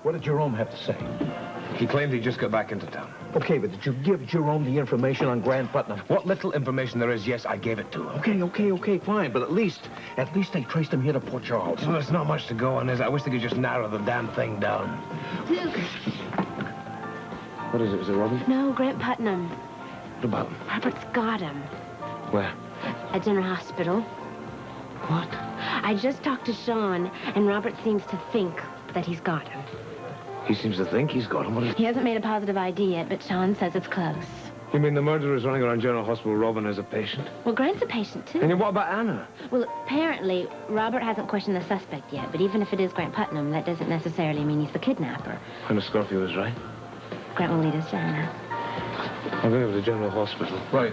What did Jerome have to say? He claimed he just got back into town. Okay, but did you give Jerome the information on Grant Putnam? What little information there is, yes, I gave it to him. Okay, fine. But at least they traced him here to Port Charles. Well, there's not much to go on, is I wish they could just narrow the damn thing down. Luke. What is it? Is it Robbie? No, Grant Putnam. What about him? Robert's got him. Where? At General Hospital. What? I just talked to Sean, and Robert seems to think that he's got him. He seems to think he's got him. What is... He hasn't made a positive ID yet, but Sean says it's close. You mean the murderer is running around General Hospital robbing as a patient? Well, Grant's a patient, too. And what about Anna? Well, apparently, Robert hasn't questioned the suspect yet, but even if it is Grant Putnam, that doesn't necessarily mean he's the kidnapper. And Scorpio is right. Grant will lead us to Anna. I'll go to the General Hospital. Right.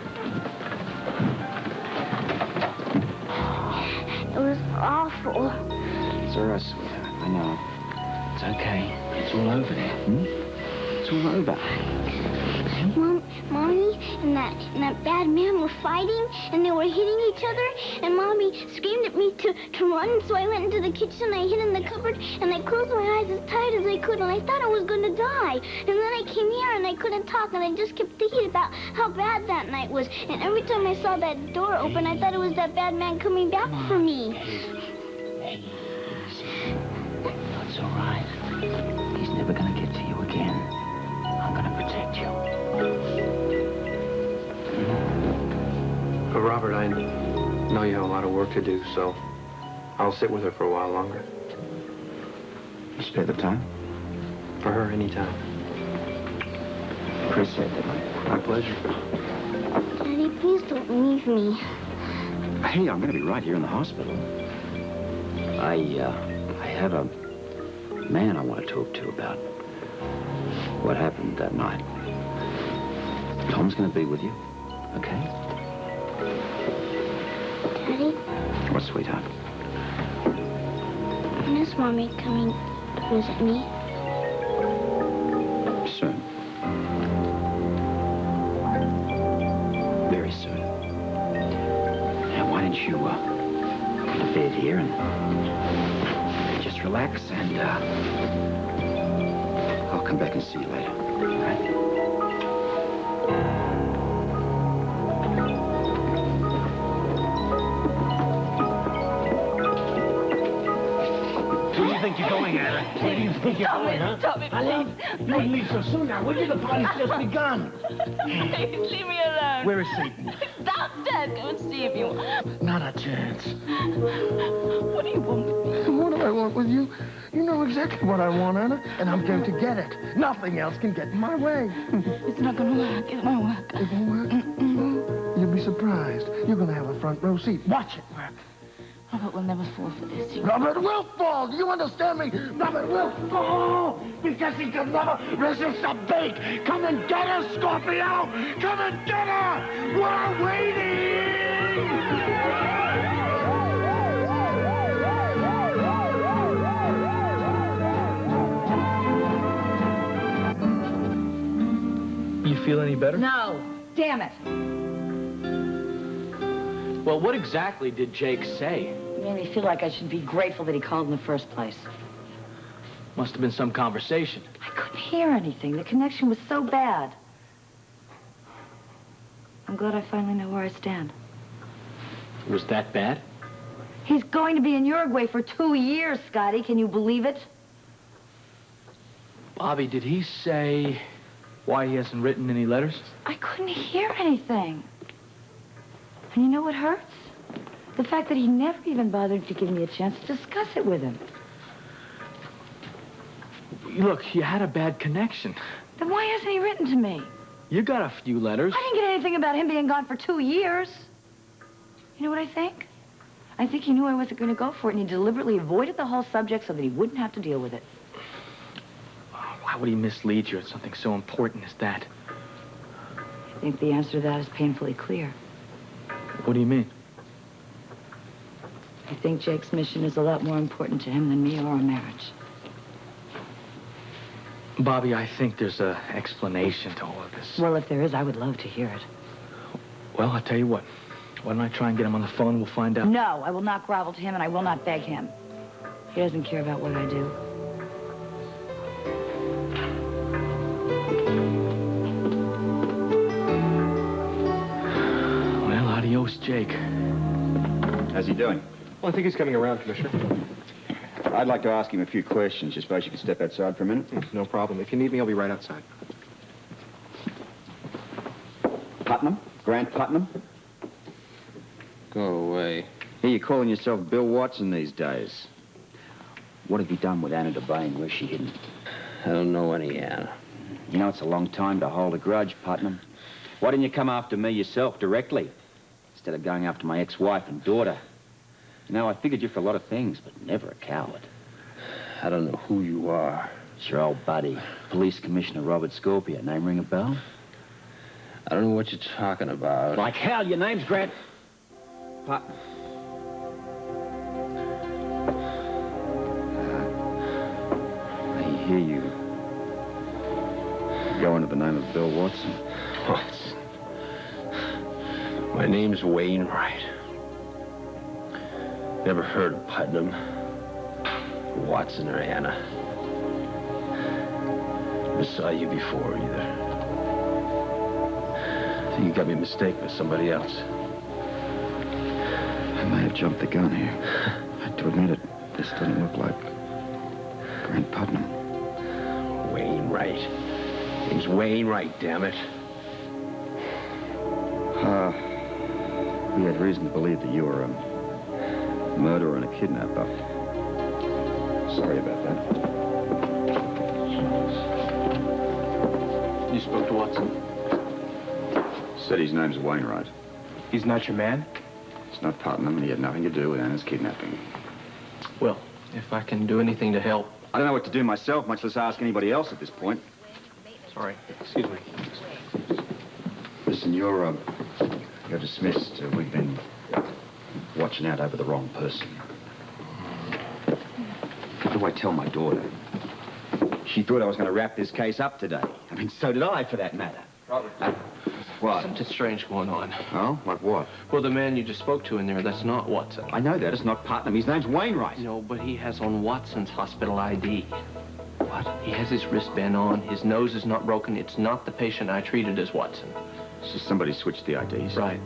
It was awful. It's all right, sweetheart. I know. It's okay. It's all over there. It's all over. Mommy and that bad man were fighting, and they were hitting each other, and Mommy screamed at me to run, so I went into the kitchen, I hid in the cupboard, and I closed my eyes as tight as I could, and I thought I was going to die. And then I came here, and I couldn't talk, and I just kept thinking about how bad that night was. And every time I saw that door open, I thought it was that bad man coming back for me. Hey, easy. That's all right. He's never going to get to you again. I'm going to protect you. Robert, I know you have a lot of work to do, so I'll sit with her for a while longer. You spare the time? For her, anytime. Appreciate it. My pleasure. Daddy, please don't leave me. Hey, I'm going to be right here in the hospital. I have a man I want to talk to about what happened that night. Tom's going to be with you, okay? Daddy, What, sweetheart? when is Mommy coming to visit me? Soon. Very soon. Now, why don't you go to bed here and just relax, and I'll come back and see you later. All right? Where do you think you're going, Anna? Where do you think you're going, huh? Stop it, Ali, you wouldn't leave so soon now, would you? The party's just begun. Please, leave me alone. Where is Satan? Downstairs, go and see if you want. Not a chance. What do you want with me? What do I want with you? You know exactly what I want, Anna, and I'm going to get it. Nothing else can get in my way. It's not gonna work. It won't work. It won't work? You'll be surprised. You're going to have a front row seat. Watch it work. Robert will never fall for this. Robert will fall. Do you understand me? Robert will fall because he can never resist a bait. Come and get her, Scorpio. Come and get her. We're waiting. You feel any better? No. Damn it. Well, what exactly did Jake say? It made me feel like I should be grateful that he called in the first place. Must have been some conversation. I couldn't hear anything. The connection was so bad. I'm glad I finally know where I stand. It was that bad? He's going to be in Uruguay for 2 years, Scotty. Can you believe it? Bobby, did he say why he hasn't written any letters? I couldn't hear anything. And you know what hurts? The fact that he never even bothered to give me a chance to discuss it with him. Look, you had a bad connection. Then why hasn't he written to me? You got a few letters. I didn't get anything about him being gone for 2 years. You know what I think? I think he knew I wasn't going to go for it, and he deliberately avoided the whole subject so that he wouldn't have to deal with it. Why would he mislead you at something so important as that? I think the answer to that is painfully clear. What do you mean? I think Jake's mission is a lot more important to him than me or our marriage. Bobby, I think there's an explanation to all of this. Well, if there is, I would love to hear it. Well, I'll tell you what. Why don't I try and get him on the phone? We'll find out. No, I will not grovel to him, and I will not beg him. He doesn't care about what I do. Jake. How's he doing? Well, I think he's coming around, Commissioner. I'd like to ask him a few questions. You suppose you could step outside for a minute? No problem. If you need me, I'll be right outside. Putnam? Grant Putnam? Go away. Here you're calling yourself Bill Watson these days. What have you done with Anna Devane? Where's she hidden? I don't know any Anna. You know, it's a long time to hold a grudge, Putnam. Why didn't you come after me yourself directly, instead of going after my ex-wife and daughter? You know, I figured you for a lot of things, but never a coward. I don't know who you are. It's your old buddy, Police Commissioner Robert Scorpio. Name ring a bell? I don't know what you're talking about. Like hell, your name's Grant Putnam. I hear you go under the name of Bill Watson. Watson. My name's Wainwright. Never heard of Putnam, Watson, or Anna. Never saw you before either. I think you got me mistaken with somebody else. I may have jumped the gun here. I have to admit it. This doesn't look like Grant Putnam. Wainwright. Name's Wainwright, damn it. We had reason to believe that you were a murderer and a kidnapper. Sorry about that. You spoke to Watson? Said his name's Wainwright. He's not your man? It's not Putnam, and he had nothing to do with Anna's kidnapping. Well, if I can do anything to help. I don't know what to do myself, much less ask anybody else at this point. Sorry. Excuse me. Listen, you're dismissed. We've been watching out over the wrong person. What do I tell my daughter? She thought I was going to wrap this case up today. I mean, so did I, for that matter. Robert. What? Something strange going on. Oh? Like what? Well, the man you just spoke to in there, that's not Watson. I know that. It's not Putnam. His name's Wainwright. No, but he has on Watson's hospital ID. What? He has his wristband on. His nose is not broken. It's not the patient I treated as Watson. So somebody switched the IDs. Right.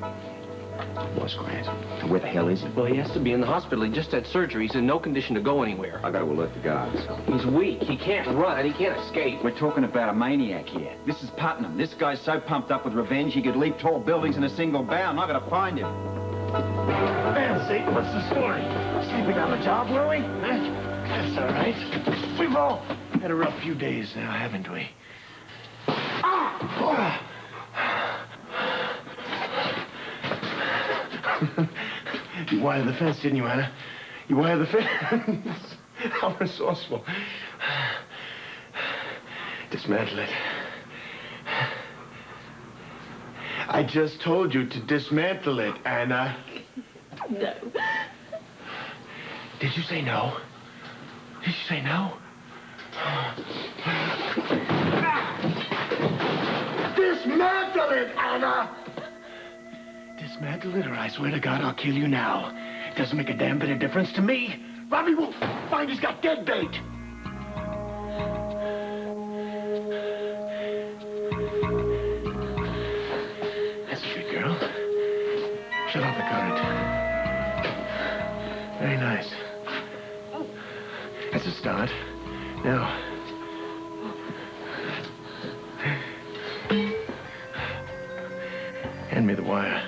Was Grant. Where the hell is he? Well, he has to be in the hospital. He just had surgery. He's in no condition to go anywhere. I got to alert the guards. He's weak. He can't run. He can't escape. We're talking about a maniac here. This is Putnam. This guy's so pumped up with revenge he could leap tall buildings in a single bound. I got to find him. Fancy, what's the story? Sleeping on the job, were we? Huh? That's all right. We've all had a rough few days now, haven't we? Ah! You wired the fence, didn't you, Anna? You wired the fence? How resourceful. Dismantle it. I just told you to dismantle it, Anna. No. Did you say no? Did you say no? Dismantle it, Anna! Dismantle it, or I swear to God, I'll kill you now. It doesn't make a damn bit of difference to me. Robbie will find he's got dead bait. That's a good girl. Shut off the current. Very nice. That's a start. Now. Hand me the wire.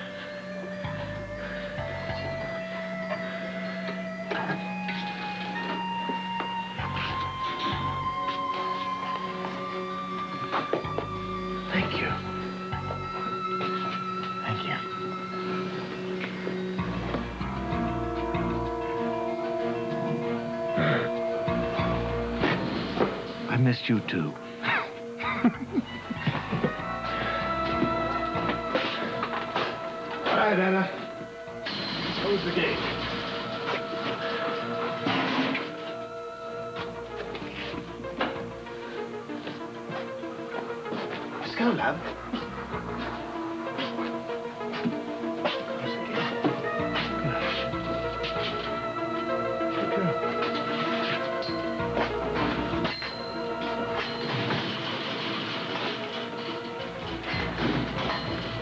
Thank you. Thank you. I missed you too. All right, Anna. Close the gate. Let's go, love. Close the gate. Good girl.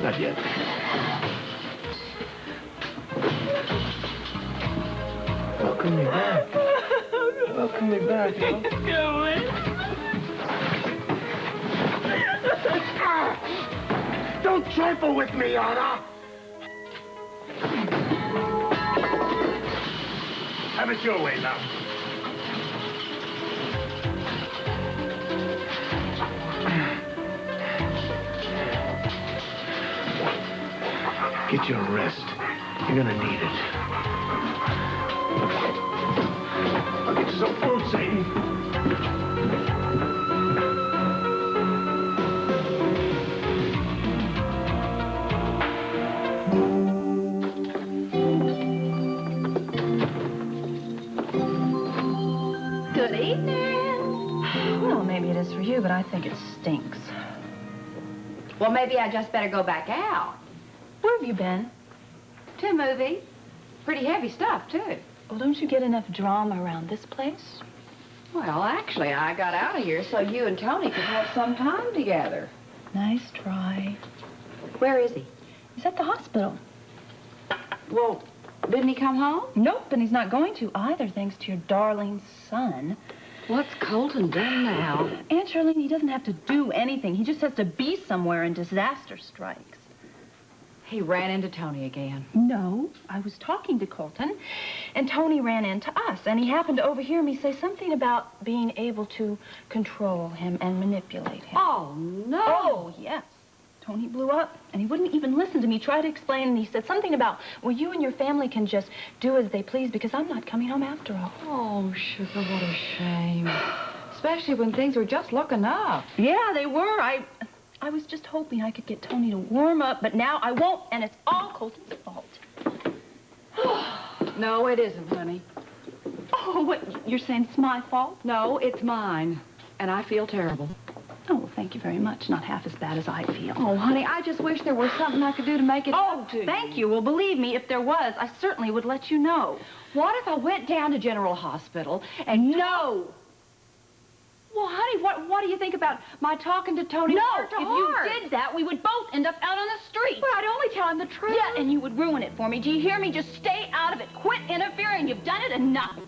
Not yet. Welcome me back. Welcome me back, you know? Go away. Don't trifle with me, Anna! Have it your way now. Get your rest. You're gonna need it. I'll get you some food, Satan. Good evening. Well, maybe it is for you, but I think it stinks. Well, maybe I just better go back out. Where have you been? To a movie. Pretty heavy stuff, too. Well, don't you get enough drama around this place? Well, actually, I got out of here so you and Tony could have some time together. Nice try. Where is he? He's at the hospital. Well, didn't he come home? Nope, and he's not going to either, thanks to your darling son. What's Colton done now? Aunt Charlene, he doesn't have to do anything. He just has to be somewhere and disaster strikes. He ran into Tony again. No, I was talking to Colton, and Tony ran into us, and he happened to overhear me say something about being able to control him and manipulate him. Oh, no. Oh, yes. Tony blew up, and he wouldn't even listen to me try to explain, and he said something about, well, you and your family can just do as they please because I'm not coming home after all. Oh, sugar, what a shame. Especially when things were just looking up. Yeah, they were. I was just hoping I could get Tony to warm up, but now I won't, and it's all Colton's fault. No, it isn't, honey. Oh, what, you're saying it's my fault? No, it's mine. And I feel terrible. Oh, well, thank you very much. Not half as bad as I feel. Oh, honey, I just wish there was something I could do to make it up to you. Thank you. Well, believe me, if there was, I certainly would let you know. What if I went down to General Hospital and... No! Well, honey, what do you think about my talking to Tony heart to heart? If you did that, we would both end up out on the street. Well, I'd only tell him the truth. Yeah, and you would ruin it for me. Do you hear me? Just stay out of it. Quit interfering. You've done it enough.